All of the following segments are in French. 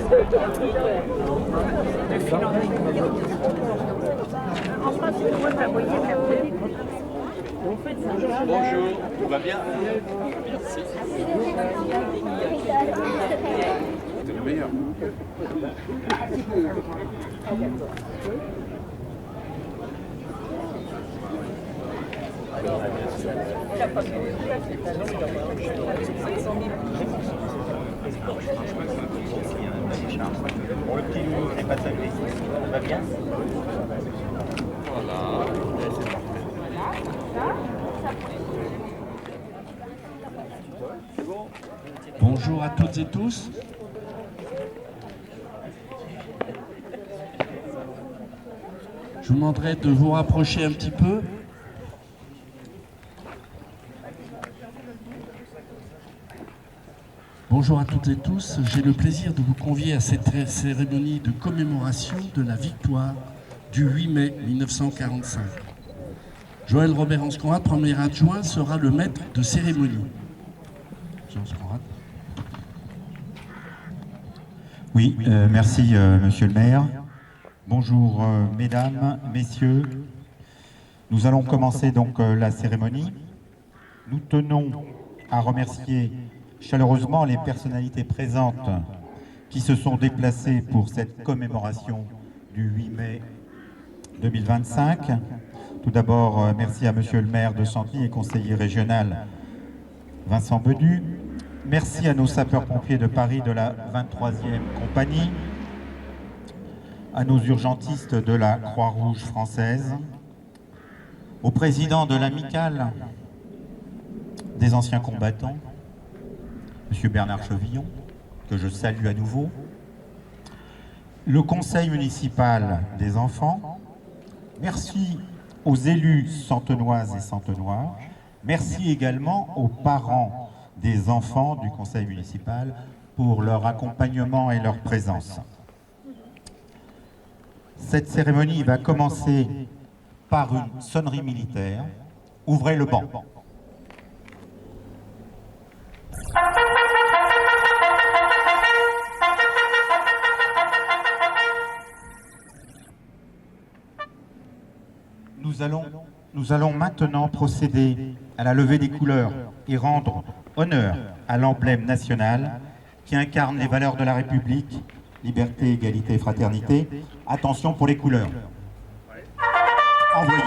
Bonjour, tout va bien? Merci. C'est le meilleur. Pour le petit loup, les pâtes à gris, ça va bien? Voilà. Bonjour à toutes et tous. Je vous demanderai de vous rapprocher un petit peu. Bonjour à toutes et tous. J'ai le plaisir de vous convier à cette cérémonie de commémoration de la victoire du 8 mai 1945. Joël Robert-Hans Conrad, premier adjoint, sera le maître de cérémonie. Oui, merci Monsieur le maire. Bonjour mesdames, messieurs. Nous allons commencer donc la cérémonie. Nous tenons à remercier chaleureusement les personnalités présentes qui se sont déplacées pour cette commémoration du 8 mai 2025. Tout d'abord, merci à Monsieur le maire de Santeny et conseiller régional Vincent Bedu. Merci à nos sapeurs-pompiers de Paris de la 23e compagnie, à nos urgentistes de la Croix-Rouge française, au président de l'amicale des anciens combattants, M. Bernard Chevillon, que je salue à nouveau, le conseil municipal des enfants, merci aux élus santenoises et santenois, merci également aux parents des enfants du conseil municipal pour leur accompagnement et leur présence. Cette cérémonie va commencer par une sonnerie militaire. Ouvrez le banc. Nous allons maintenant procéder à la levée des couleurs et rendre honneur à l'emblème national qui incarne les valeurs de la République, liberté, égalité, fraternité. Attention pour les couleurs. Envoyez.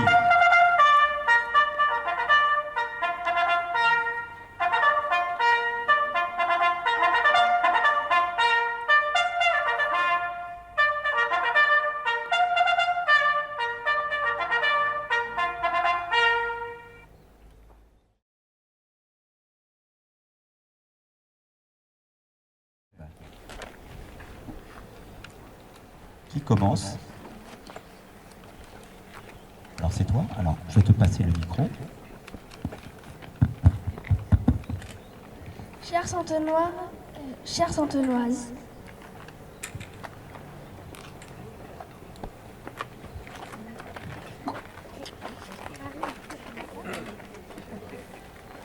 Qui commence? Alors c'est toi. Alors je vais te passer le micro. Chers Santenois, chères Santenoises,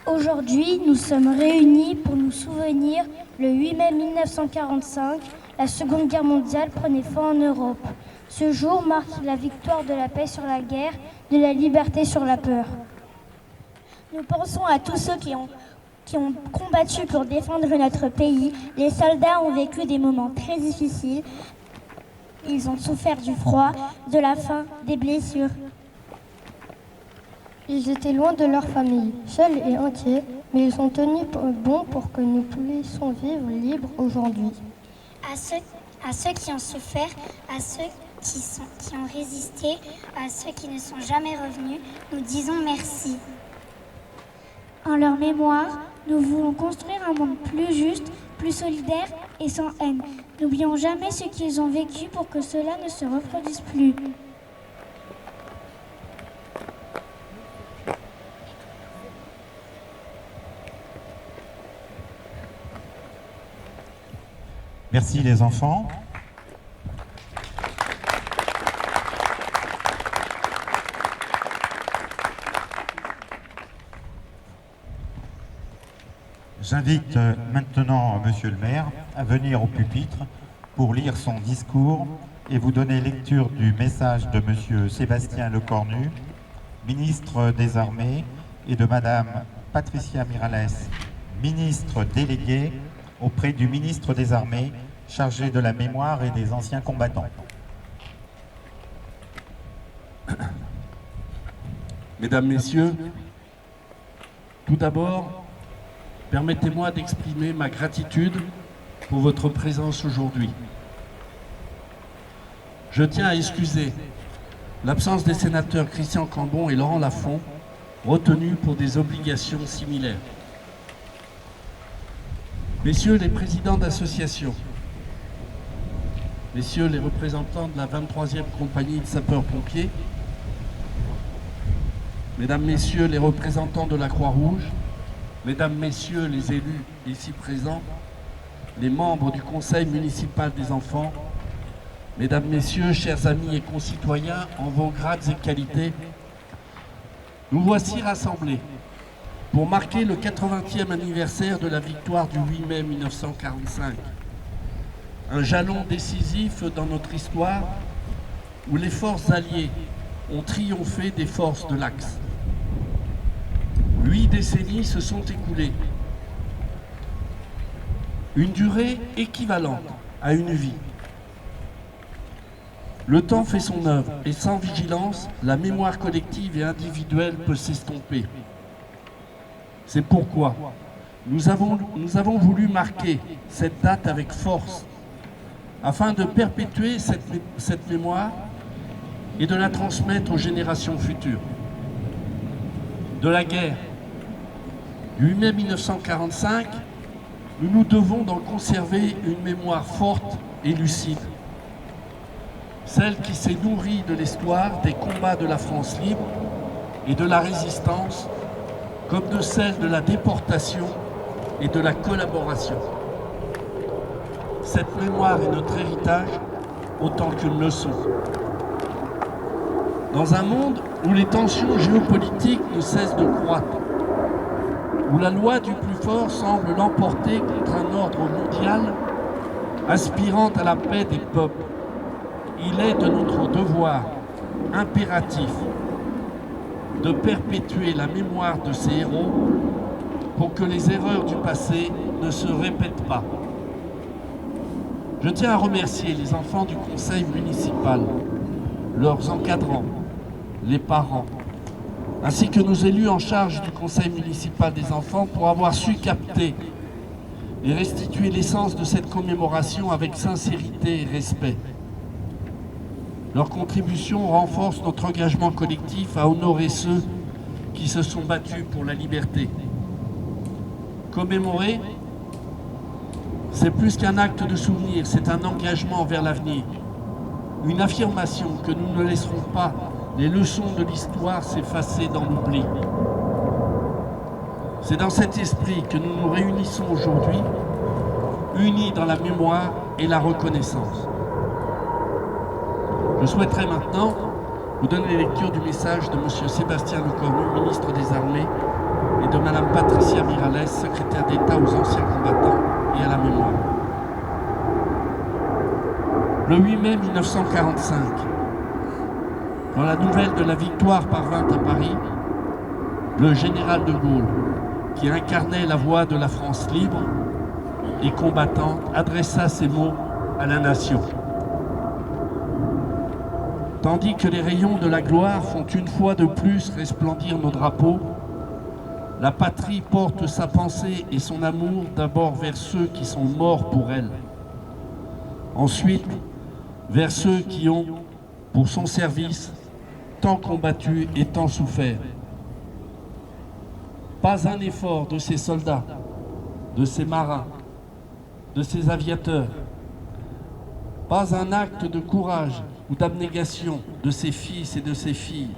aujourd'hui, nous sommes réunis pour nous souvenir, le 8 mai 1945, la Seconde Guerre mondiale prenait fin en Europe. Ce jour marque la victoire de la paix sur la guerre, de la liberté sur la peur. Nous pensons à tous ceux qui ont combattu pour défendre notre pays. Les soldats ont vécu des moments très difficiles. Ils ont souffert du froid, de la faim, des blessures. Ils étaient loin de leur famille, seuls et entiers, mais ils ont tenu bon pour que nous puissions vivre libres aujourd'hui. À ceux qui ont souffert, à ceux qui ont résisté, à ceux qui ne sont jamais revenus, nous disons merci. En leur mémoire, nous voulons construire un monde plus juste, plus solidaire et sans haine. N'oublions jamais ce qu'ils ont vécu pour que cela ne se reproduise plus. Merci les enfants. J'invite maintenant Monsieur le maire à venir au pupitre pour lire son discours et vous donner lecture du message de M. Sébastien Lecornu, ministre des Armées, et de Mme Patricia Miralles, ministre déléguée auprès du ministre des Armées, chargé de la mémoire et des anciens combattants. Mesdames, Messieurs, tout d'abord, permettez-moi d'exprimer ma gratitude pour votre présence aujourd'hui. Je tiens à excuser l'absence des sénateurs Christian Cambon et Laurent Lafont, retenus pour des obligations similaires. Messieurs les présidents d'associations, messieurs les représentants de la 23e compagnie de sapeurs-pompiers, mesdames, messieurs les représentants de la Croix-Rouge, mesdames, messieurs les élus ici présents, les membres du Conseil municipal des enfants, mesdames, messieurs, chers amis et concitoyens en vos grades et qualités, nous voici rassemblés pour marquer le 80e anniversaire de la victoire du 8 mai 1945. Un jalon décisif dans notre histoire où les forces alliées ont triomphé des forces de l'Axe. 8 décennies se sont écoulées. Une durée équivalente à une vie. Le temps fait son œuvre et sans vigilance, la mémoire collective et individuelle peut s'estomper. C'est pourquoi nous avons voulu marquer cette date avec force afin de perpétuer cette mémoire et de la transmettre aux générations futures. De la guerre du 8 mai 1945, nous nous devons d'en conserver une mémoire forte et lucide. Celle qui s'est nourrie de l'histoire des combats de la France libre et de la résistance, comme de celle de la déportation et de la collaboration. Cette mémoire est notre héritage autant qu'une leçon. Dans un monde où les tensions géopolitiques ne cessent de croître, où la loi du plus fort semble l'emporter contre un ordre mondial aspirant à la paix des peuples, il est de notre devoir impératif de perpétuer la mémoire de ces héros pour que les erreurs du passé ne se répètent pas. Je tiens à remercier les enfants du conseil municipal, leurs encadrants, les parents, ainsi que nos élus en charge du conseil municipal des enfants pour avoir su capter et restituer l'essence de cette commémoration avec sincérité et respect. Leur contribution renforce notre engagement collectif à honorer ceux qui se sont battus pour la liberté. Commémorer, c'est plus qu'un acte de souvenir, c'est un engagement vers l'avenir. Une affirmation que nous ne laisserons pas les leçons de l'histoire s'effacer dans l'oubli. C'est dans cet esprit que nous nous réunissons aujourd'hui, unis dans la mémoire et la reconnaissance. Je souhaiterais maintenant vous donner lecture du message de M. Sébastien Lecornu, ministre des Armées, et de Mme Patricia Miralles, secrétaire d'État aux anciens combattants et à la mémoire. Le 8 mai 1945, quand la nouvelle de la victoire parvint à Paris, le général de Gaulle, qui incarnait la voix de la France libre et combattante, adressa ces mots à la nation. Tandis que les rayons de la gloire font une fois de plus resplendir nos drapeaux, la patrie porte sa pensée et son amour d'abord vers ceux qui sont morts pour elle. Ensuite, vers ceux qui ont, pour son service, tant combattu et tant souffert. Pas un effort de ces soldats, de ces marins, de ces aviateurs, pas un acte de courage ou d'abnégation de ses fils et de ses filles,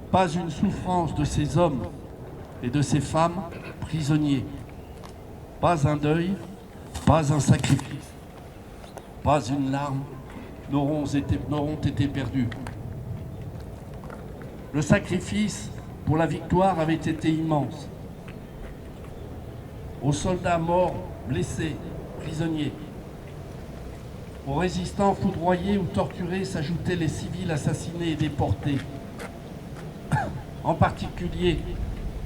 pas une souffrance de ces hommes et de ces femmes prisonniers, pas un deuil, pas un sacrifice, pas une larme n'auront été perdus. Le sacrifice pour la victoire avait été immense. Aux soldats morts, blessés, prisonniers, Aux résistants foudroyés ou torturés s'ajoutaient les civils assassinés et déportés, en particulier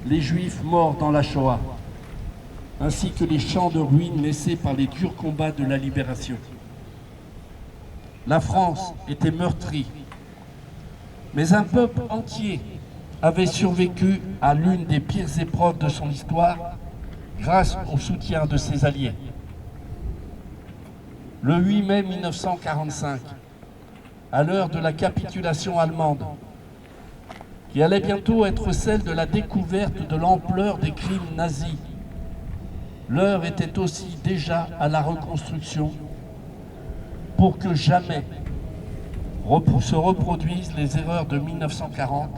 les Juifs morts dans la Shoah, ainsi que les champs de ruines laissés par les durs combats de la libération. La France était meurtrie, mais un peuple entier avait survécu à l'une des pires épreuves de son histoire grâce au soutien de ses alliés. Le 8 mai 1945, à l'heure de la capitulation allemande, qui allait bientôt être celle de la découverte de l'ampleur des crimes nazis, l'heure était aussi déjà à la reconstruction pour que jamais se reproduisent les erreurs de 1940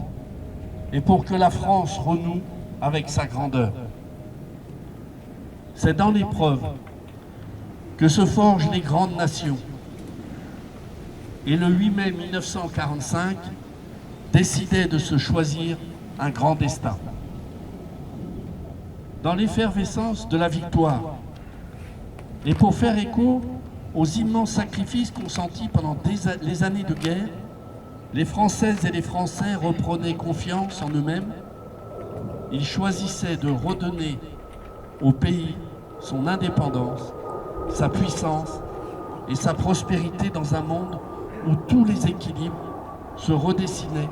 et pour que la France renoue avec sa grandeur. C'est dans l'épreuve que se forgent les grandes nations. Et le 8 mai 1945 décidait de se choisir un grand destin. Dans l'effervescence de la victoire, et pour faire écho aux immenses sacrifices consentis pendant les années de guerre, les Françaises et les Français reprenaient confiance en eux-mêmes. Ils choisissaient de redonner au pays son indépendance, sa puissance et sa prospérité dans un monde où tous les équilibres se redessinaient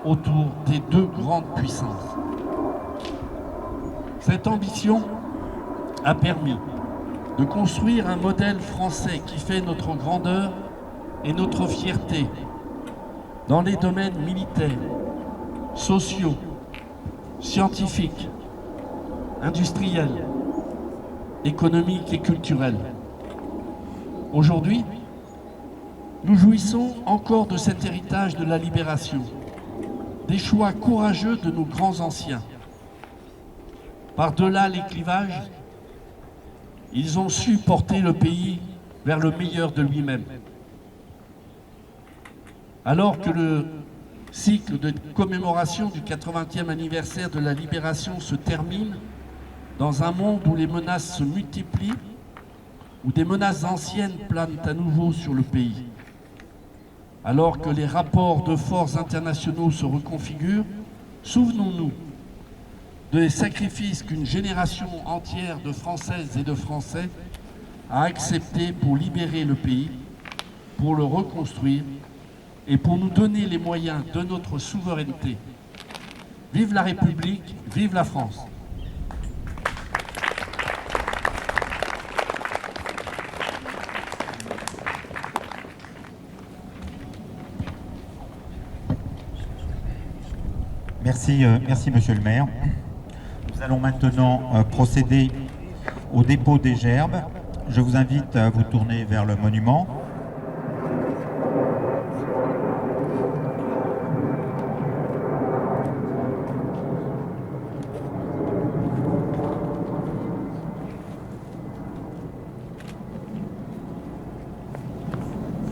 autour des deux grandes puissances. Cette ambition a permis de construire un modèle français qui fait notre grandeur et notre fierté dans les domaines militaires, sociaux, scientifiques, industriels, économiques et culturels. Aujourd'hui, nous jouissons encore de cet héritage de la libération, des choix courageux de nos grands anciens. Par-delà les clivages, ils ont su porter le pays vers le meilleur de lui-même. Alors que le cycle de commémoration du 80e anniversaire de la libération se termine, dans un monde où les menaces se multiplient, où des menaces anciennes planent à nouveau sur le pays, alors que les rapports de forces internationaux se reconfigurent, souvenons-nous des sacrifices qu'une génération entière de Françaises et de Français a acceptés pour libérer le pays, pour le reconstruire et pour nous donner les moyens de notre souveraineté. Vive la République, vive la France! Merci Monsieur le maire. Nous allons maintenant procéder au dépôt des gerbes. Je vous invite à vous tourner vers le monument.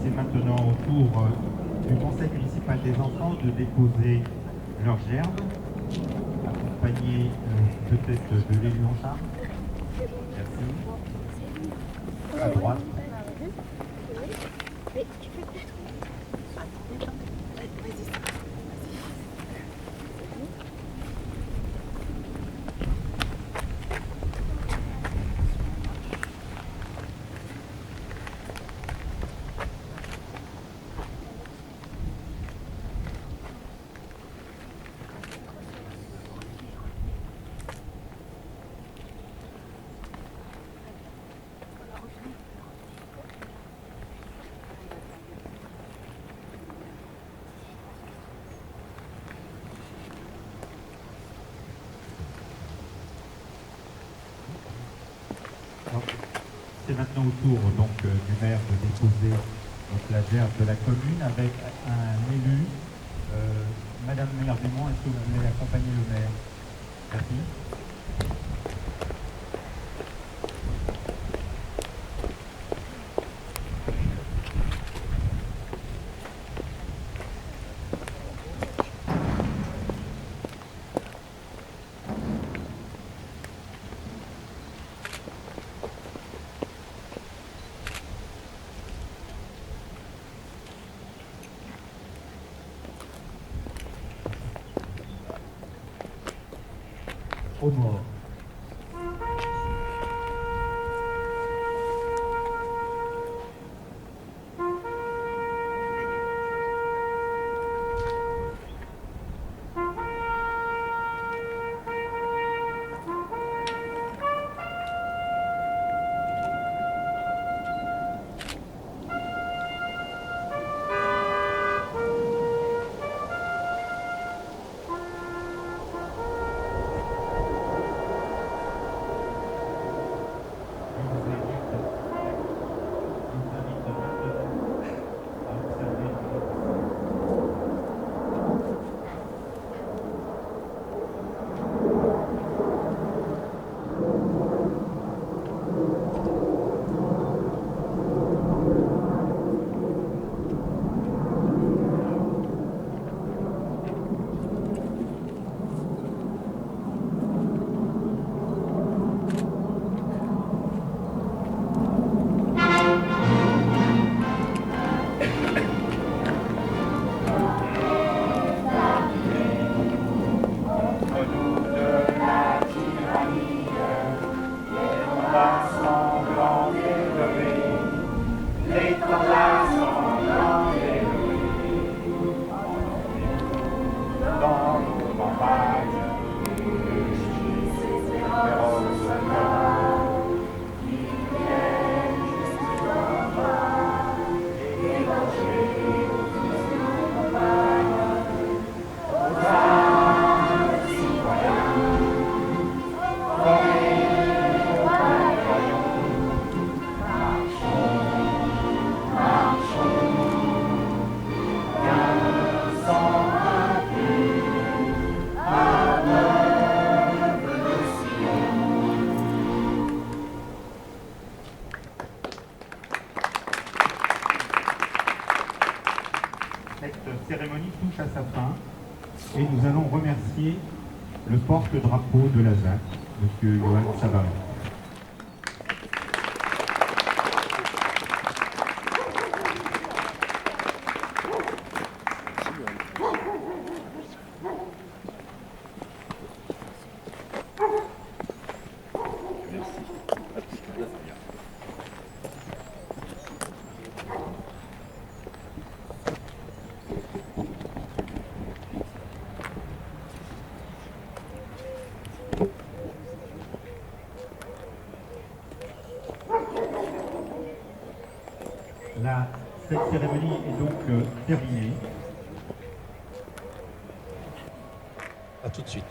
C'est maintenant au tour du Conseil municipal des enfants de déposer leurs gerbes, accompagnés peut-être de l'élu en charge. Merci. À droite. C'est maintenant au tour donc, du maire de déposer donc, la gerbe de la commune avec un élu. Madame Maire Dumont, est-ce que vous voulez accompagner le maire? Merci. aux morts. Cette cérémonie touche à sa fin et nous allons remercier le porte-drapeau de la ZAC, M. Johan Savary. Cette cérémonie est donc terminée. À tout de suite.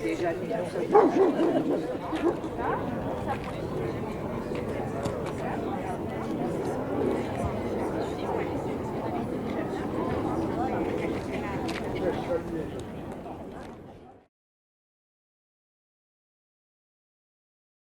Déjà